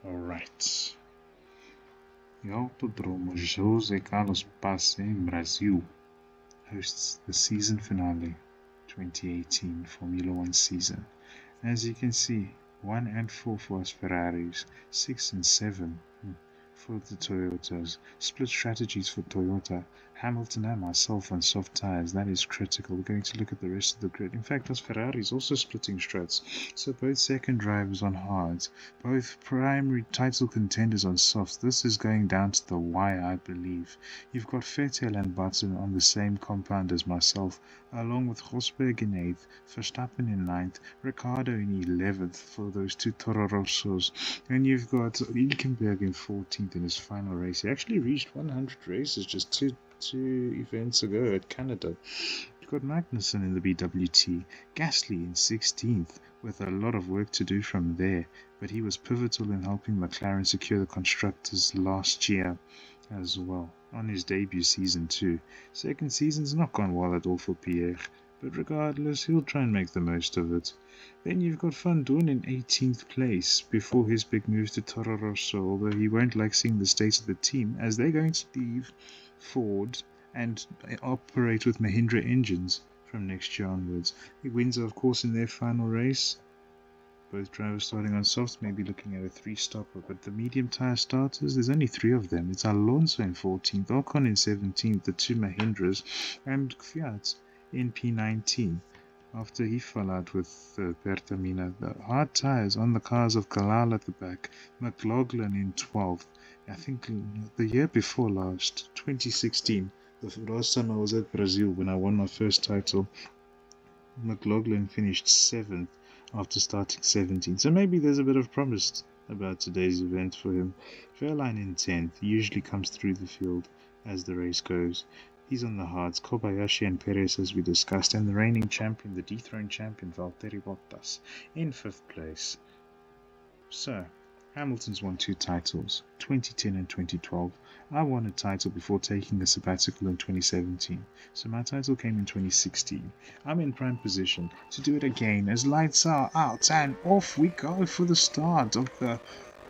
Alright. The Autodromo José Carlos Pace in Brazil hosts the season finale 2018 Formula One season. As you can see, 1 and 4 for us Ferraris, 6 and 7 for the Toyotas. Split strategies for Toyota. Hamilton and myself on soft tyres. That is critical. We're going to look at the rest of the grid. In fact, us Ferraris also splitting struts. So both second drivers on hards. Both primary title contenders on softs. This is going down to the wire, I believe. You've got Vettel and Button on the same compound as myself, along with Rosberg in 8th, Verstappen in 9th, Ricciardo in 11th for those two Toro Rossos. And you've got Hülkenberg in 14th in his final race. He actually reached 100 races just two events ago at Canada. You've got Magnussen in the BWT, Gasly in 16th, with a lot of work to do from there, but he was pivotal in helping McLaren secure the Constructors last year as well, on his debut season too. Second season's not gone well at all for Pierre, but regardless, he'll try and make the most of it. Then you've got Van Dorn in 18th place before his big move to Toro Rosso, although he won't like seeing the state of the team as they're going to leave Ford and operate with Mahindra engines from next year onwards. The wins are of course in their final race. Both drivers starting on softs, maybe looking at a 3-stopper, but the medium tyre starters, there's only 3 of them. It's Alonso in 14th, Ocon in 17th, the 2 Mahindras, and Fiat in P19. After he fell out with Pertamina, the hard tyres on the cars of Kalal at the back, McLaughlin in 12th. I think the year before last, 2016, the last time I was at Brazil when I won my first title, McLaughlin finished 7th after starting 17th. So maybe there's a bit of promise about today's event for him. Verline in 10th, he usually comes through the field as the race goes. He's on the hards, Kobayashi and Perez as we discussed, and the reigning champion, the dethroned champion, Valtteri Bottas, in 5th place. So, Hamilton's won 2 titles, 2010 and 2012. I won a title before taking a sabbatical in 2017, so my title came in 2016. I'm in prime position to do it again as lights are out and off we go for the start of the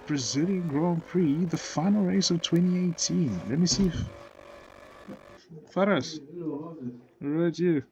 Brazilian Grand Prix, the final race of 2018. Let me see if... Faras, right you.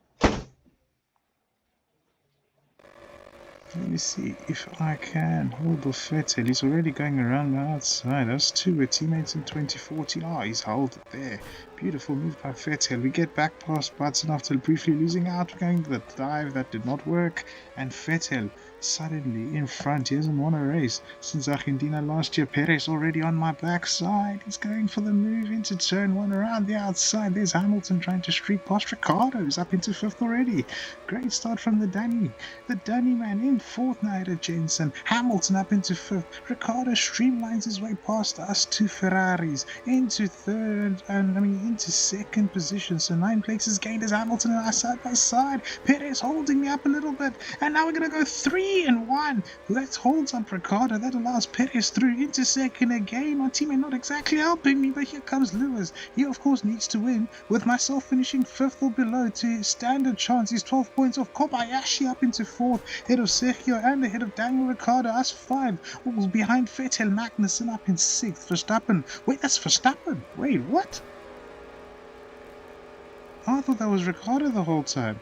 Let me see if I can hold off Vettel. He's already going around the outside. Us two were teammates in 2014. Oh, he's held it there. Beautiful move by Vettel. We get back past Button after briefly losing out. We're going to the dive that did not work. And Vettel suddenly in front. He hasn't won a race since Argentina last year. Perez already on my backside. He's going for the move into turn 1 around the outside. There's Hamilton trying to streak past Ricciardo. He's up into 5th already. Great start from the Danny. The Danny man in 4th now at Jensen. Hamilton up into 5th. Ricciardo streamlines his way past us 2 Ferraris into 3rd and into 2nd position. So 9 places gained as Hamilton and I side by side. Perez holding me up a little bit. And now we're going to go 3 and 1. Let's hold up Ricciardo. That allows Perez through into 2nd again. My teammate not exactly helping me, but here comes Lewis. He of course needs to win, with myself finishing 5th or below to stand a chance. He's 12 points off. Kobayashi up into 4th, head of Sergio and ahead of Daniel Ricciardo. Us 5, all behind Vettel. Magnussen up in 6th. Verstappen. Wait, that's Verstappen. Wait, what? Oh, I thought that was Ricciardo the whole time.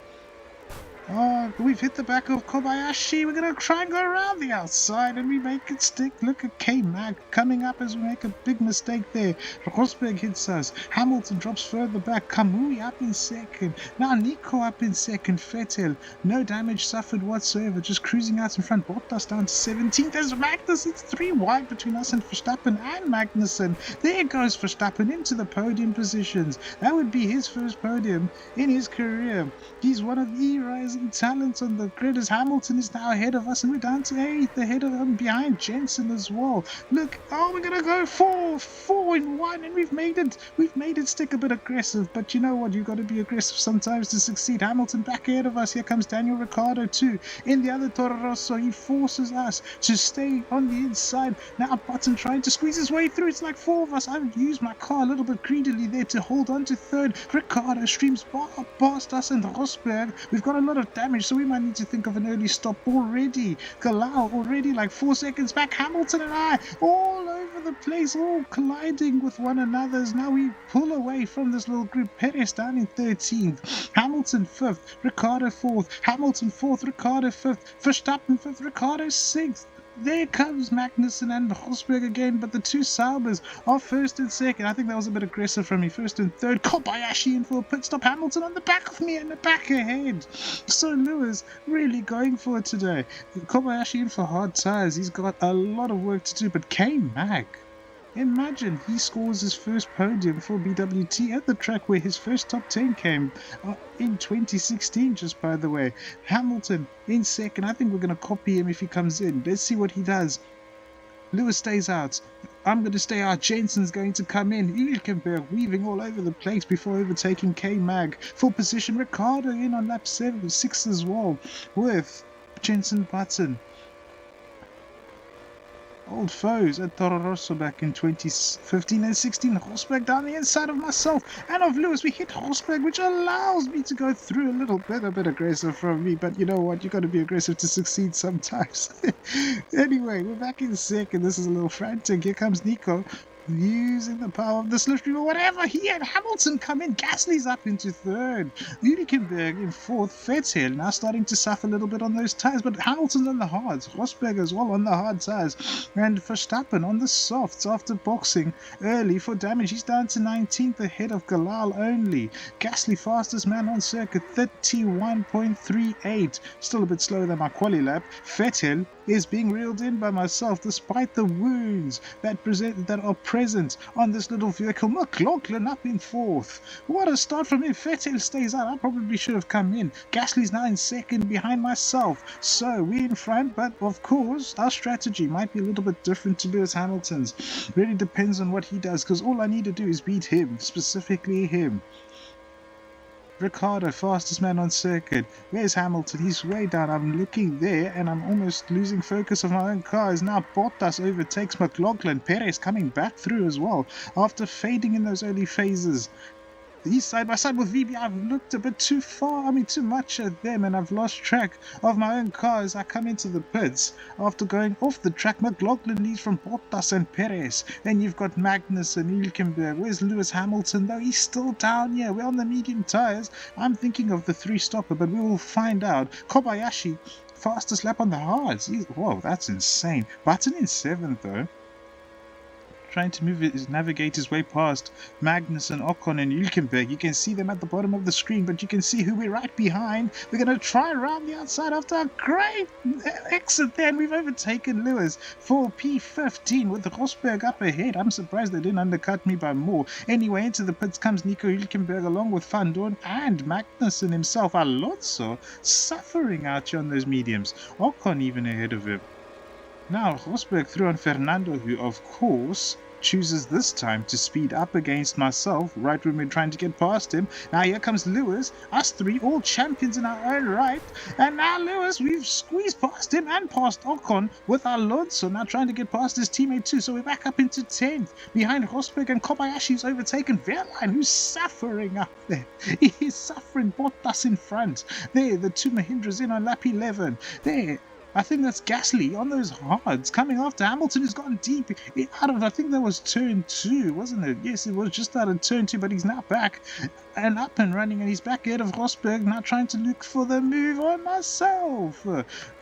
Oh, we've hit the back of Kobayashi. We're going to try and go around the outside and we make it stick. Look at K-Mag coming up as we make a big mistake there. Rosberg hits us. Hamilton drops further back. Kamui up in 2nd. Now Nico up in 2nd. Vettel, no damage suffered whatsoever. Just cruising out in front. Bottas down to 17th. There's Magnussen. It's 3 wide between us and Verstappen and Magnussen. There goes Verstappen into the podium positions. That would be his first podium in his career. He's one of the rising talents on the grid as Hamilton is now ahead of us and we're down to 8th, ahead of him behind Jensen as well. Look, oh, we're gonna go 4 in 1 and we've made it stick a bit aggressive, but you know what, you got to be aggressive sometimes to succeed. Hamilton back ahead of us. Here comes Daniel Ricciardo too in the other Toro Rosso. He forces us to stay on the inside. Now Button trying to squeeze his way through. It's like 4 of us. I've used my car a little bit greedily there to hold on to 3rd. Ricciardo streams past us and Rosberg. We've got a lot of of damage, so we might need to think of an early stop already. Galal already like 4 seconds back. Hamilton and I all over the place, all colliding with one another as now we pull away from this little group. Perez down in 13th, Hamilton 5th, Ricciardo 4th, Hamilton 4th, Ricciardo 5th, Verstappen 5th, Ricciardo 6th. There comes Magnussen and Rosberg again, but the two Saubers are first and second. I think that was a bit aggressive from me. First and third, Kobayashi in for a pit stop. Hamilton on the back of me and the back ahead. So Lewis really going for it today. Kobayashi in for hard tires. He's got a lot of work to do, but K-Mag, imagine he scores his first podium for BWT at the track where his first top 10 came in 2016, just by the way. Hamilton in second. I think we're going to copy him if he comes in. Let's see what he does. Lewis stays out. I'm going to stay out. Jensen's going to come in. Hülkenberg weaving all over the place before overtaking K-Mag. Full position. Ricciardo in on lap 6 as well with Jensen Button. Old foes at Toro Rosso back in 2015 and 16. Rosberg down the inside of myself and of Lewis. We hit Rosberg, which allows me to go through a little bit. A bit aggressive from me, but you know what? You got to be aggressive to succeed sometimes. Anyway, we're back in second. This is a little frantic. Here comes Nico, using the power of the slipstream or whatever. He had Hamilton come in. Gasly's up into third. Hülkenberg in fourth. Vettel now starting to suffer a little bit on those tires, but Hamilton's on the hards. Rosberg as well on the hard tires. And Verstappen on the softs after boxing early for damage. He's down to 19th ahead of Galal only. Gasly fastest man on circuit, 31.38. Still a bit slower than my quali lap. Vettel is being reeled in by myself despite the wounds that are present on this little vehicle. McLaughlin up in fourth. What a start from him. Vettel stays out. I probably should have come in. Gasly's now in second behind myself. So we're in front, but of course our strategy might be a little bit different to Lewis Hamilton's. Really depends on what he does, because all I need to do is beat him, specifically him. Ricciardo, fastest man on circuit. Where's Hamilton? He's way down. I'm looking there and I'm almost losing focus of my own car. As now Bottas overtakes McLaughlin. Perez coming back through as well after fading in those early phases. He's side by side with VB. I've looked a bit too much at them, and I've lost track of my own car as I come into the pits. After going off the track, McLaughlin leads from Bottas and Perez. Then you've got Magnussen, Hülkenberg. Where's Lewis Hamilton, though? He's still down here. We're on the medium tires. I'm thinking of the 3-stopper, but we will find out. Kobayashi, fastest lap on the hards. Whoa, that's insane. Button in 7th, though. Trying to navigate his way past Magnussen, Ocon and Hülkenberg. You can see them at the bottom of the screen, but you can see who we're right behind. We're going to try around the outside after a great exit there, and we've overtaken Lewis for P15 with Rosberg up ahead. I'm surprised they didn't undercut me by more. Anyway, into the pits comes Nico Hülkenberg along with Van Dorn and Magnussen himself. Alonso suffering out here on those mediums. Ocon even ahead of him. Now Rosberg through on Fernando, who of course chooses this time to speed up against myself right when we're trying to get past him. Now here comes Lewis, us three all champions in our own right, and now Lewis, we've squeezed past him and past Ocon with Alonso now trying to get past his teammate too. So we're back up into 10th behind Rosberg, and Kobayashi's overtaken Wehrlein, who's suffering up there. He is suffering. Bottas in front there, the two Mahindras in on lap 11 there. I think that's Gasly on those hards coming after Hamilton, who's gone deep out of, I think that was turn 2, wasn't it? Yes, it was just out of turn 2, but he's now back and up and running, and he's back ahead of Rosberg, now trying to look for the move on myself.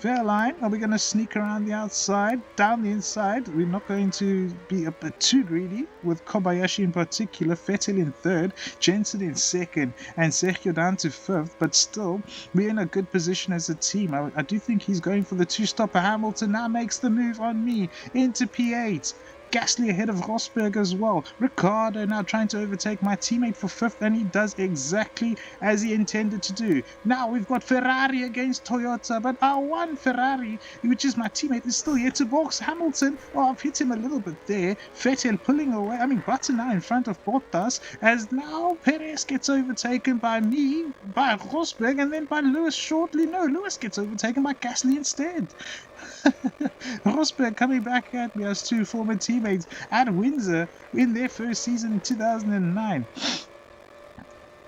Wehrlein, are we going to sneak around the outside, down the inside? We're not going to be a bit too greedy with Kobayashi in particular. Vettel in 3rd, Jensen in 2nd, and Sergio down to 5th, but still, we're in a good position as a team. I do think he's going for the 2-stopper. Hamilton now makes the move on me into P8. Gasly ahead of Rosberg as well. Ricciardo now trying to overtake my teammate for 5th, and he does exactly as he intended to do. Now we've got Ferrari against Toyota, but our one Ferrari, which is my teammate, is still yet to box Hamilton. Oh, I've hit him a little bit there. Vettel pulling away. Button now in front of Bottas, as now Perez gets overtaken by me, by Rosberg, and then by Lewis shortly. No, Lewis gets overtaken by Gasly instead. Rosberg coming back at me as two former teammates at Windsor in their first season in 2009.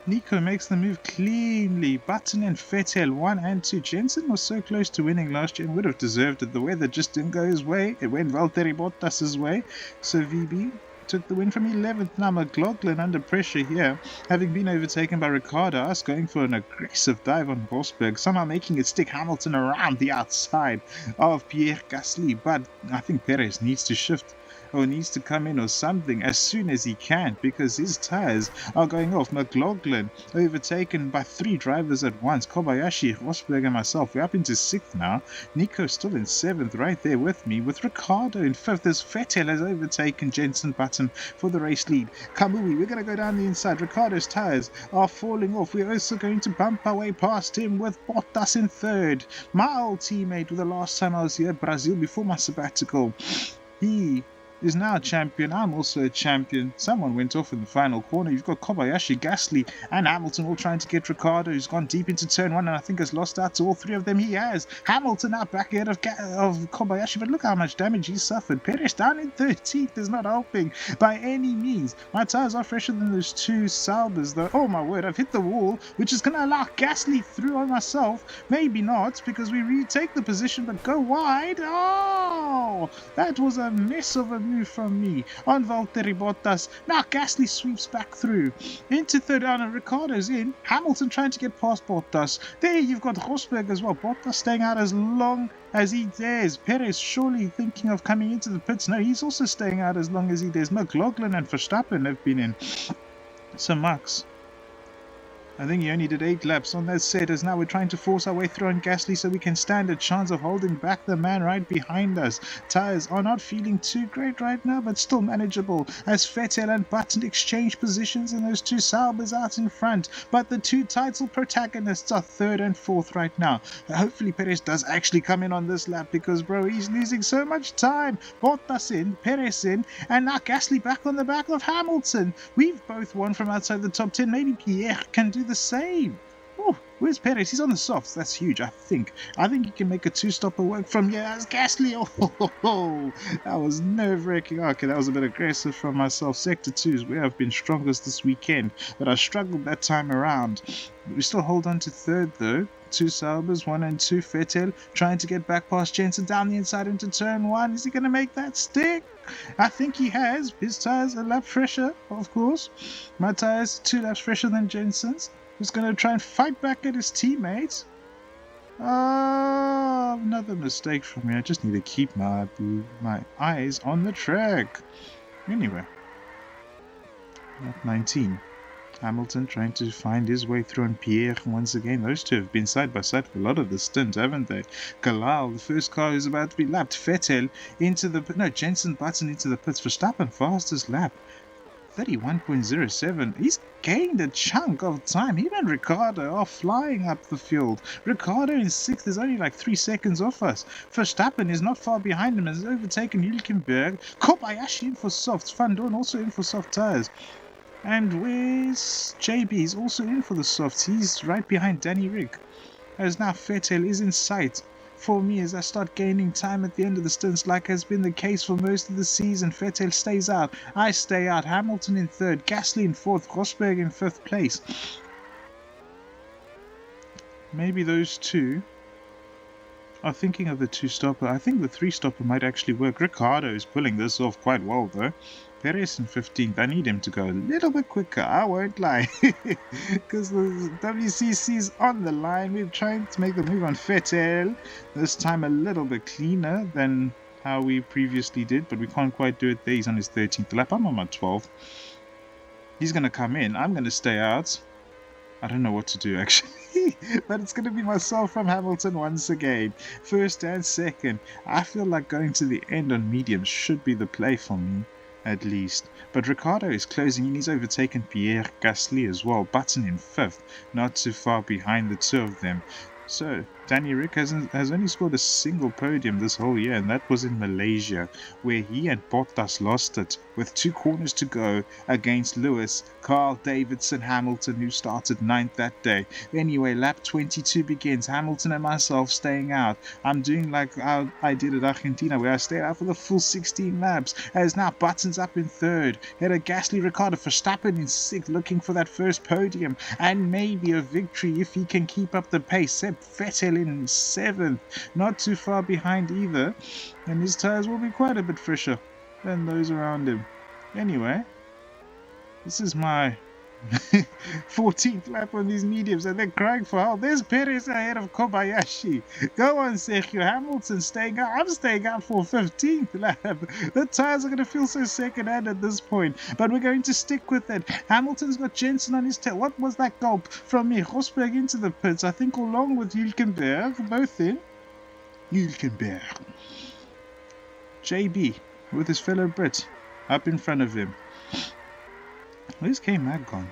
Nico makes the move cleanly. Button and Vettel 1 and 2. Jensen was so close to winning last year and would have deserved it. The weather just didn't go his way. It went Valtteri Bottas' way. So VB took the win from 11th. Now McLaughlin under pressure here, having been overtaken by Ricciardo. Us going for an aggressive dive on Rosberg, somehow making it stick Hamilton around the outside of Pierre Gasly. But I think Perez needs to shift or needs to come in or something as soon as he can, because his tires are going off. McLaughlin overtaken by 3 drivers at once. Kobayashi, Rosberg and myself. We're up into 6th now. Nico still in 7th right there with me, with Ricciardo in 5th as Vettel has overtaken Jensen Button for the race lead. Kamui, we're going to go down the inside. Ricciardo's tires are falling off. We're also going to bump our way past him with Bottas in 3rd. My old teammate with the last time I was here, Brazil, before my sabbatical. He is now a champion. I'm also a champion. Someone went off in the final corner. You've got Kobayashi, Gasly and Hamilton all trying to get Ricciardo, who's gone deep into turn 1 and I think has lost out to all 3 of them. He has. Hamilton out back ahead of Kobayashi, but look how much damage he suffered. Perez down in 13th is not helping by any means. My tyres are fresher than those 2 Saubers though. Oh my word, I've hit the wall, which is going to allow Gasly through on myself. Maybe not, because we retake the position but go wide. Oh, that was a mess of a move from me on Valtteri Bottas. Now Gasly sweeps back through into 3rd down and Ricciardo's in. Hamilton trying to get past Bottas. There you've got Rosberg as well. Bottas staying out as long as he dares. Perez surely thinking of coming into the pits. No, he's also staying out as long as he dares. McLaughlin and Verstappen have been in. So Max, I think he only did 8 laps on that set, as now we're trying to force our way through on Gasly so we can stand a chance of holding back the man right behind us. Tyres are not feeling too great right now, but still manageable as Vettel and Button exchange positions and those 2 Saubers out in front. But the 2 title protagonists are 3rd and 4th right now. Hopefully Perez does actually come in on this lap, because bro, he's losing so much time. Bottas in, Perez in, and now Gasly back on the back of Hamilton. We've both won from outside the top 10. Maybe Pierre can do the same. Oh, where's Perez? He's on the softs. That's huge. I think he can make a 2-stopper work from here. That's Gasly. Oh, that was nerve-wracking. Okay, that was a bit aggressive from myself. Sector 2 is where I've been strongest this weekend, but I struggled that time around. We still hold on to 3rd though. 2 Saubers, 1 and 2. Vettel trying to get back past Jensen down the inside into turn 1. Is he going to make that stick? I think he has. His tyres are lap fresher, of course. My tyres 2 laps fresher than Jensen's. He's going to try and fight back at his teammates. Another mistake from me. I just need to keep my eyes on the track. Anyway, lap 19. Hamilton trying to find his way through on Pierre once again. Those 2 have been side by side for a lot of the stint, haven't they? Galal, the first car is about to be lapped. Vettel into the... No, Jensen Button into the pits. Verstappen fastest lap. 31.07. He's gained a chunk of time. Him and Ricciardo are flying up the field. Ricciardo in 6th is only like 3 seconds off us. Verstappen is not far behind him, has overtaken Hülkenberg. Kobayashi in for softs. Van Dorn also in for soft tyres. And where's JB? He's also in for the softs. He's right behind Danny Rick. As now Vettel is in sight for me as I start gaining time at the end of the stints, like has been the case for most of the season. Vettel stays out. I stay out. Hamilton in 3rd. Gasly in 4th. Rosberg in 5th place. Maybe those 2 are thinking of the 2-stopper. I think the 3-stopper might actually work. Ricciardo is pulling this off quite well though. Perez in 15th. I need him to go a little bit quicker, I won't lie. Because the WCC is on the line. We're trying to make the move on Vettel. This time a little bit cleaner than how we previously did, but we can't quite do it there. He's on his 13th lap. I'm on my 12th. He's going to come in. I'm going to stay out. I don't know what to do actually, but it's going to be myself from Hamilton once again. 1st and 2nd. I feel like going to the end on mediums should be the play for me, at least. But Ricciardo is closing in. He's overtaken Pierre Gasly as well. Button in 5th, not too far behind the 2 of them. So Danny Rick has only scored a single podium this whole year, and that was in Malaysia, where he and Bottas lost it with 2 corners to go against Lewis, Carl Davidson, Hamilton, who started 9th that day. Anyway, lap 22 begins. Hamilton and myself staying out. I'm doing like I did at Argentina, where I stayed out for the full 16 laps. As now Button's up in 3rd. Had a Gasly, Ricciardo, Verstappen in 6th, looking for that first podium and maybe a victory if he can keep up the pace. Seb Vettel in 7th, not too far behind either, and his tyres will be quite a bit fresher than those around him. Anyway, this is my 14th lap on these mediums, and they're crying for help. There's Perez ahead of Kobayashi. Go on, Sergio. Hamilton staying out. I'm staying out for 15th lap. The tyres are going to feel so second-hand at this point, but we're going to stick with it. Hamilton's got Jensen on his tail. What was that gulp from me? Rosberg into the pits, I think, along with Hülkenberg, both in. Hülkenberg. JB with his fellow Brit up in front of him. Where's K-Mag gone?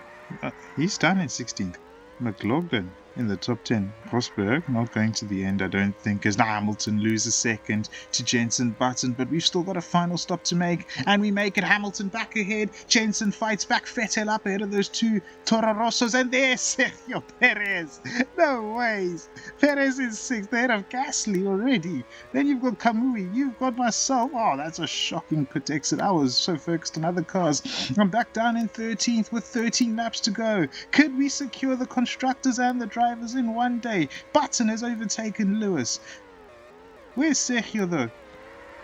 He's done in 16th. McLaughlin in the top 10. Rosberg not going to the end, I don't think, as Hamilton loses 2nd to Jensen Button, but we've still got a final stop to make, and we make it. Hamilton back ahead. Jensen fights back. Vettel up ahead of those 2 Toro Rossos, and there's Sergio Perez. No ways. Perez is 6th, ahead of Gasly already. Then you've got Kamui, you've got myself. Oh, that's a shocking pit exit. I was so focused on other cars. I'm back down in 13th with 13 laps to go. Could we secure the constructors and the drivers in one day? Button has overtaken Lewis. Where's Sergio though?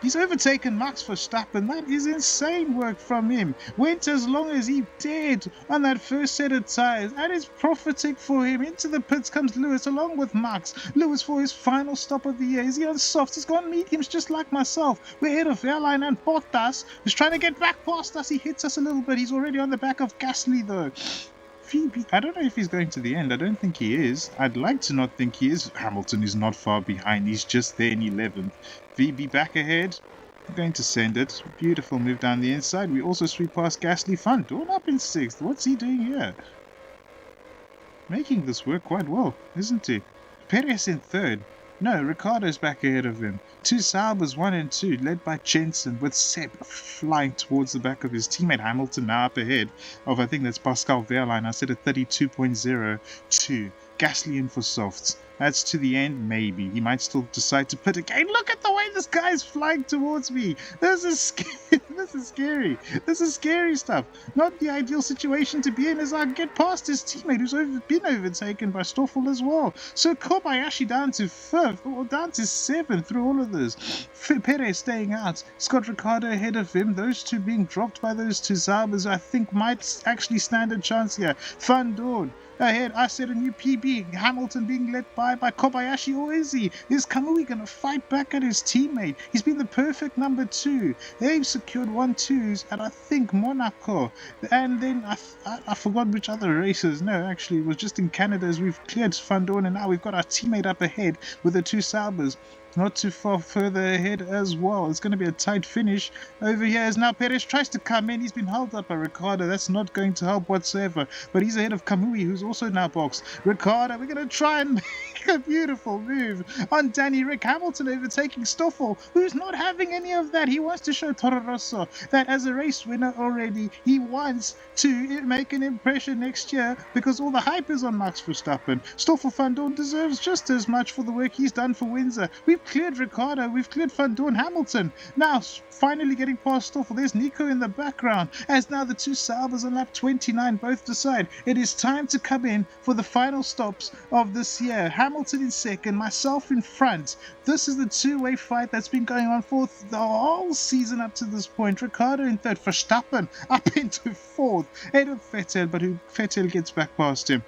He's overtaken Max Verstappen. That is insane work from him. Went as long as he dared on that first set of tyres, and it's profiting for him. Into the pits comes Lewis along with Max. Lewis for his final stop of the year. Is he on softs? He's gone mediums just like myself. We're ahead of Airline and Bottas, who's trying to get back past us. He hits us a little bit. He's already on the back of Gasly though. Phoebe, I don't know if he's going to the end. I don't think he is. I'd like to not think he is. Hamilton is not far behind. He's just there in 11th. VB back ahead. I'm going to send it. Beautiful move down the inside. We also sweep past Gasly. Fun. Dawn up in 6th. What's he doing here? Making this work quite well, isn't he? Perez in 3rd. No, Ricciardo's back ahead of him. 2 Saubers, 1 and 2, led by Jensen, with Seb flying towards the back of his teammate Hamilton, now up ahead of, I think that's Pascal Wehrlein. I said at 32.02. Gasly in for softs. That's to the end, maybe. He might still decide to pit again. Look at the way this guy's flying towards me. This is scary. This is scary. This is scary stuff. Not the ideal situation to be in as I get past his teammate who's been overtaken by Stoffel as well. So Kobayashi down to 5th or down to 7th through all of this. Perez staying out. Scott Ricciardo ahead of him. Those 2 being dropped by those 2 Zabers I think might actually stand a chance here. Van Dorn ahead. I said a new PB. Hamilton being led by Kobayashi, or is he? Is Kamui going to fight back at his teammate? He's been the perfect number 2. They've secured 1-2s at, I think, Monaco. And then I forgot which other races. No, actually, it was just in Canada as we've cleared Van Dorn, and now we've got our teammate up ahead with the 2 Saubers. Not too far further ahead as well. It's going to be a tight finish over here as now Perez tries to come in. He's been held up by Ricciardo. That's not going to help whatsoever. But he's ahead of Kamui, who's also now boxed. Ricciardo, we're going to try and make a beautiful move on Danny Rick. Hamilton overtaking Stoffel, who's not having any of that. He wants to show Toro Rosso that as a race winner already, he wants to make an impression next year because all the hype is on Max Verstappen. Stoffel Van Dorn deserves just as much for the work he's done for Windsor. We've cleared Ricciardo, we've cleared Van Dorn. Hamilton now finally getting past Stoffel. There's Nico in the background as now the 2 Saubers on lap 29 both decide it is time to come in for the final stops of this year. Hamilton in 2nd, myself in front. This is the 2-way fight that's been going on for the whole season up to this point. Ricciardo in 3rd, Verstappen up into 4th, ahead of Vettel, but Vettel gets back past him.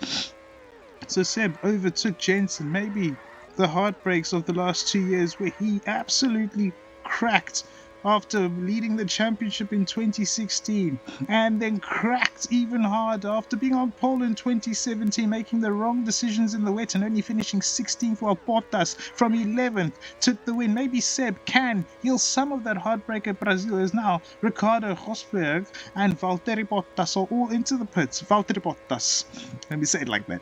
So Seb overtook Jensen. Maybe the heartbreaks of the last 2 years where he absolutely cracked after leading the championship in 2016 and then cracked even harder after being on pole in 2017, making the wrong decisions in the wet and only finishing 16th, while Bottas from 11th took the win. Maybe Seb can heal some of that heartbreak at Brazil, as now Ricardo, Rosberg and Valtteri Bottas are all into the pits. Valtteri Bottas, let me say it like that.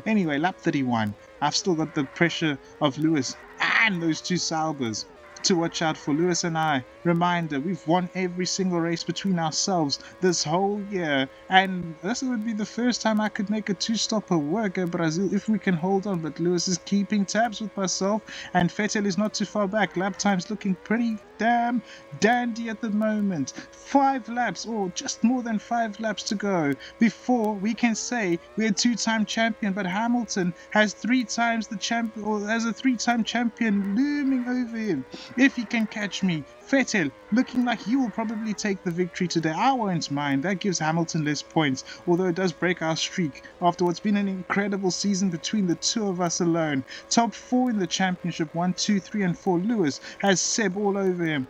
Anyway, lap 31. I've still got the pressure of Lewis and those two Saubers to watch out for. Lewis and I, reminder, we've won every single race between ourselves this whole year, and this would be the first time I could make a two-stopper work at Brazil if we can hold on. But Lewis is keeping tabs with myself, and Vettel is not too far back. Lap time's looking pretty damn dandy at the moment. 5 laps, or just more than 5 laps to go before we can say we're a two-time champion. But Hamilton has 3 times the champion, or has a 3-time champion looming over him. If he can catch me, Vettel looking like he will probably take the victory today. I won't mind. That gives Hamilton less points, although it does break our streak after what's been an incredible season between the two of us alone. Top 4 in the championship, 1, 2, 3 and 4. Lewis has Seb all over him.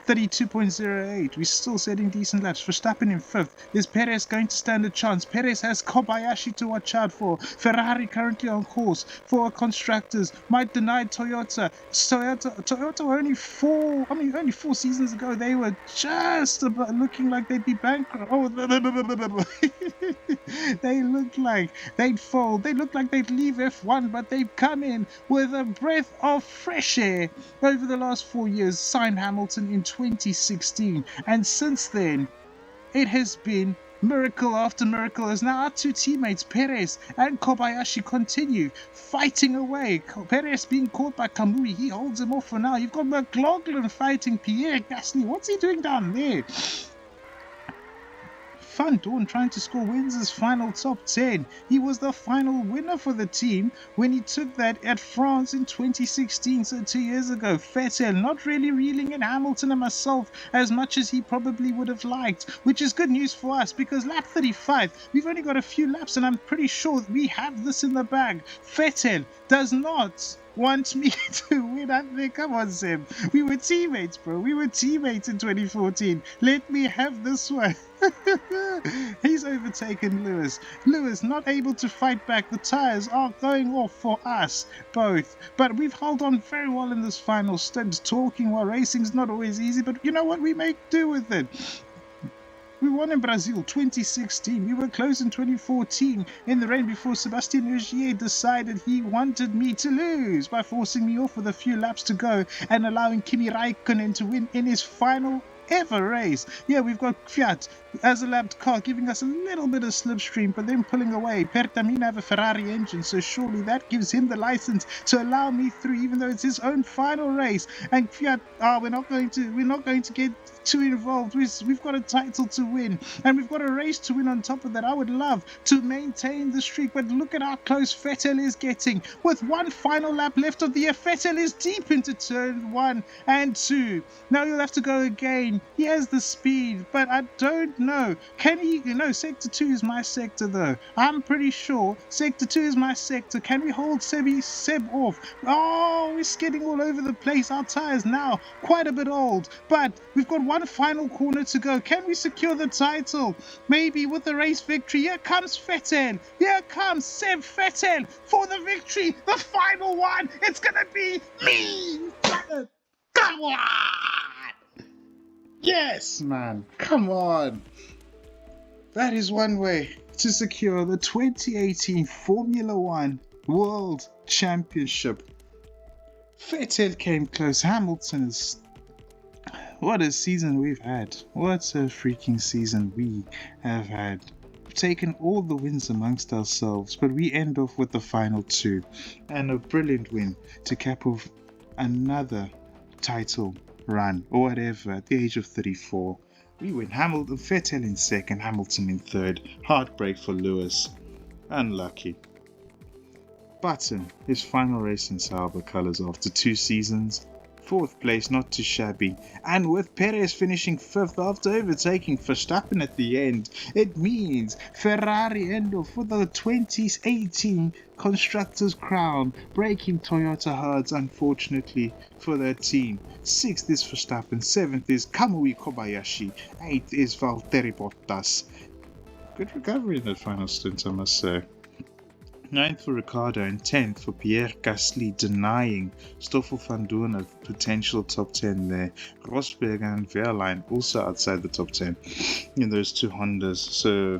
32.08. We're still setting decent laps. Verstappen in 5th. Is Perez going to stand a chance? Perez has Kobayashi to watch out for. Ferrari currently on course for constructors. Might deny Toyota. Toyota were only 4 seasons ago they were just about looking like they'd be bankrupt. Oh, they looked like they'd fold. They looked like they'd leave F1, but they've come in with a breath of fresh air over the last 4 years. Signed Hamilton in 2016, and since then it has been miracle after miracle, as now our 2 teammates Perez and Kobayashi continue fighting away. Perez being caught by Kamui, he holds him off for now. You've got McLaughlin fighting Pierre Gasly. What's he doing down there? Van Dorn trying to score wins his final top 10. He was the final winner for the team when he took that at France in 2016, so 2 years ago. Vettel not really reeling in Hamilton and myself as much as he probably would have liked, which is good news for us because lap 35, we've only got a few laps and I'm pretty sure we have this in the bag. Vettel does not want me to win. I think, come on, Sam. We were teammates, bro. We were teammates in 2014. Let me have this one. He's overtaken Lewis. Lewis not able to fight back. The tires are going off for us both. But we've held on very well in this final stint. Talking while racing's not always easy, but you know what? We make do with it. We won in Brazil 2016. We were close in 2014 in the rain before Sébastien Ogier decided he wanted me to lose by forcing me off with a few laps to go and allowing Kimi Raikkonen to win in his final ever race. Yeah, we've got Fiat as a lapped car giving us a little bit of slipstream, but then pulling away. Pertamina have a Ferrari engine, so surely that gives him the license to allow me through, even though it's his own final race. And Fiat, we're not going to get too involved. We've got a title to win, and we've got a race to win on top of that. I would love to maintain the streak, but look at how close Vettel is getting. With one final lap left of the year, Vettel is deep into turn 1 and 2. Now you'll have to go again. He has the speed, but I don't know. Can he? Sector 2 is my sector, though. I'm pretty sure Sector 2 is my sector. Can we hold Seb off? Oh, we're skidding all over the place. Our tires now quite a bit old, but we've got one final corner to go. Can we secure the title? Maybe with the race victory. Here comes Vettel. Here comes Seb Vettel for the victory. The final one. It's gonna be me. Come on. Yes, man. Come on. That is one way to secure the 2018 Formula One World Championship. Vettel came close. Hamilton is... What a season we've had. What a freaking season we have had. We've taken all the wins amongst ourselves, but we end off with the final 2. And a brilliant win to cap off another title run or whatever at the age of 34. We win. Vettel in 2nd, Hamilton in 3rd. Heartbreak for Lewis. Unlucky. Button, his final race in Sauber colours after 2 seasons. 4th place, not too shabby. And with Perez finishing 5th after overtaking Verstappen at the end, it means Ferrari end off with the 2018 Constructors' Crown, breaking Toyota hearts unfortunately for their team. 6th is Verstappen, 7th is Kamui Kobayashi, 8th is Valtteri Bottas. Good recovery in that final stint, I must say. 9th for Ricciardo and 10th for Pierre Gasly, denying Stoffel van Dorn a potential top 10 there. Rosberg and Wehrlein also outside the top 10 in those 2 Hondas. So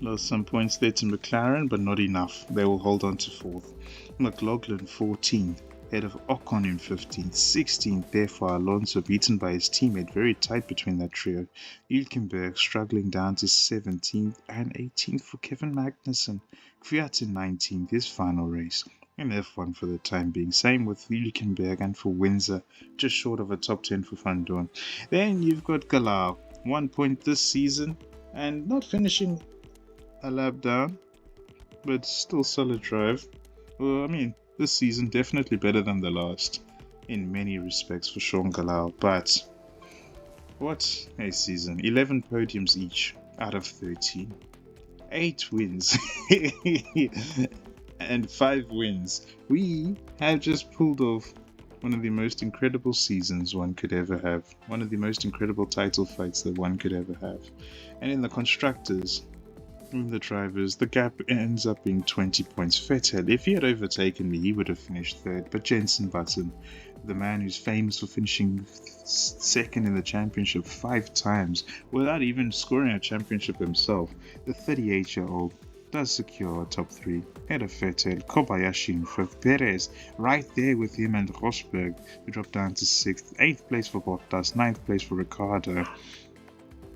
Lost some points there to McLaren, but not enough. They will hold on to 4th. McLaughlin 14th, ahead of Ocon in 15th. 16th there for Alonso, beaten by his teammate. Very tight between that trio. Hülkenberg struggling down to 17th, and 18th for Kevin Magnussen. Kvyat in 19th, his final race. And F1 for the time being. Same with Hülkenberg, and for Windsor, just short of a top 10 for Van Dorn. Then you've got Galau, 1 point this season, and not finishing a lap down, but still solid drive. Well, I mean, this season definitely better than the last in many respects for Sean Galau, but what a season. 11 podiums each out of 13, 8 wins and 5 wins. We have just pulled off one of the most incredible seasons one could ever have, one of the most incredible title fights that one could ever have. And in the constructors, the drivers, the gap ends up being 20 points. Vettel, if he had overtaken me, he would have finished 3rd. But Jenson Button, the man who's famous for finishing 2nd in the championship 5 times without even scoring a championship himself, the 38-year-old does secure a top 3. Ahead of Vettel, Kobayashi in 5th, Perez right there with him and Rosberg, who dropped down to 6th. 8th place for Bottas, 9th place for Ricciardo.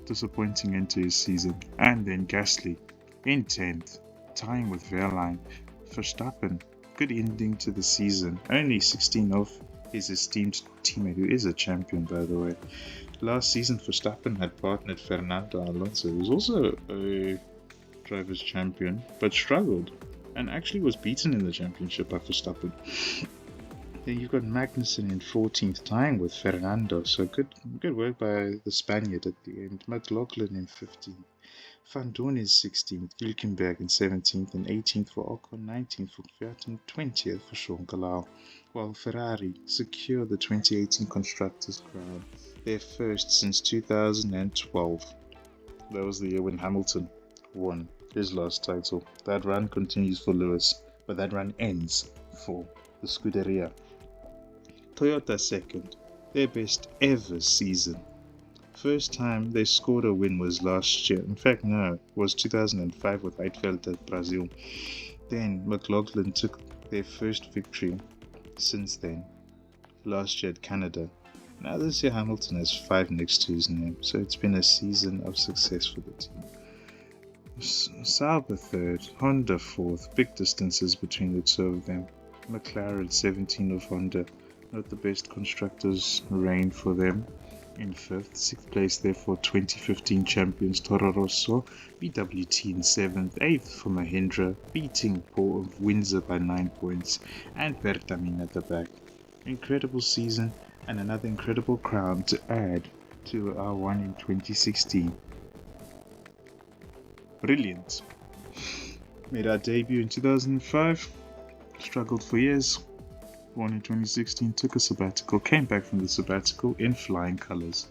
Disappointing end to his season. And then Gasly in 10th, tying with Verline. Verstappen, good ending to the season, only 16 off his esteemed teammate, who is a champion by the way. Last season Verstappen had partnered Fernando Alonso, who was also a driver's champion, but struggled and actually was beaten in the championship by Verstappen. Then you've got Magnussen in 14th, tying with Fernando, so good work by the Spaniard at the end. McLaughlin in 15th, Van Dorn is 16th, Hülkenberg in 17th and 18th for Ocon, 19th for Kvyat and 20th for Sean Galau, while Ferrari secure the 2018 Constructors' Crown, their first since 2012. That was the year when Hamilton won his last title. That run continues for Lewis, but that run ends for the Scuderia. Toyota second, their best ever season. First time they scored a win was last year. In fact, no, it was 2005 with Heidfeld at Brazil. Then McLaughlin took their first victory since then, last year at Canada. Now this year Hamilton has 5 next to his name, so it's been a season of success for the team. Sauber third, Honda 4th, big distances between the two of them. McLaren 17 of Honda, not the best constructors reign for them. In 5th, 6th place there for 2015 champions Toro Rosso, BWT in 7th, 8th for Mahindra, beating Port of Windsor by 9 points, and Bertamin at the back. Incredible season and another incredible crown to add to our one in 2016. Brilliant. Made our debut in 2005, struggled for years, won in 2016, took a sabbatical, came back from the sabbatical in flying colours.